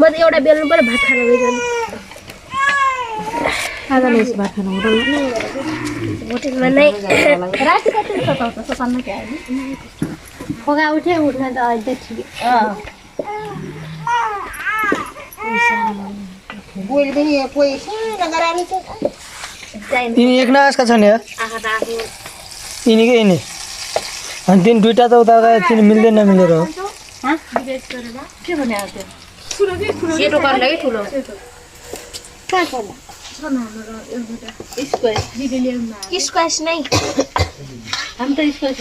म त एउटा बेल्नु पर्यो भात खान गइरहनु आजले भात खानु हुँदैन होटेलमा नै राति कति सताउँछ सताउन के आयो फोगा उठे उठ्न त अहिले ठिकै बोइल पनि कोही सानो गराले तिनी एक नासका छन् यार आँखा त आफू यिनीकै यिनी अनि तिनी दुईटा त उता गए तिनी मिल्दै नमिलेर हो के भने आयो त्यो सेतो गर्नु कि ठुलो कहाँ छ स्क्वास नै हामी त स्क्वास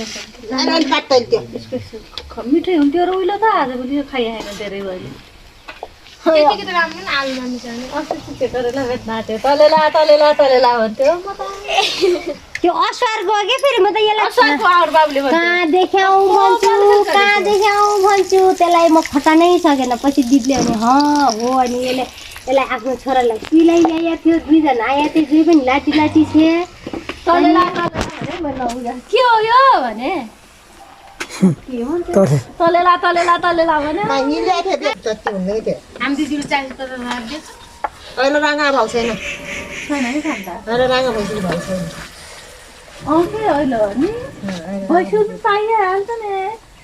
अनि पातल त्यो मिठै हुन्थ्यो र उहिले त आजभोलि खाइआएन धेरै भयो त्यतिकै त राम्रो नि आलु नमिसाउने अस्ति केटोरेला भेट नाट्यो तलेला भन्थ्यो म त त्यो असार गयो के फेरि म त यसलाई आउर बाबुले कहाँ देख्याउ भन्छु त्यसलाई म खटानै सकेन पछि दिदीले भने हो अनि यसलाई आफ्नो छोरालाई सिलाइ ल्याएको थियो दुईजना आएको थियो दुई पनि लाटी थिए तलेला के हो यो भने तलेला भने मिल्दै थियो त्यो जति हुँदै थियो हामी दिदीले चाहिन्छ तर राख्दै अहिले राङ्गा भाउ छैन छैन नि खान्छ अहिले राङ्गा भइसक्यो भाउ छैन आउँथ्यो अहिले हो नि भैँसी त पाइहाल्छ नि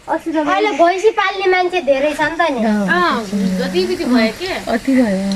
अहिले भैँसी पाल्ने मान्छे धेरै छ नि त नि जति बिति भयो के अति भयो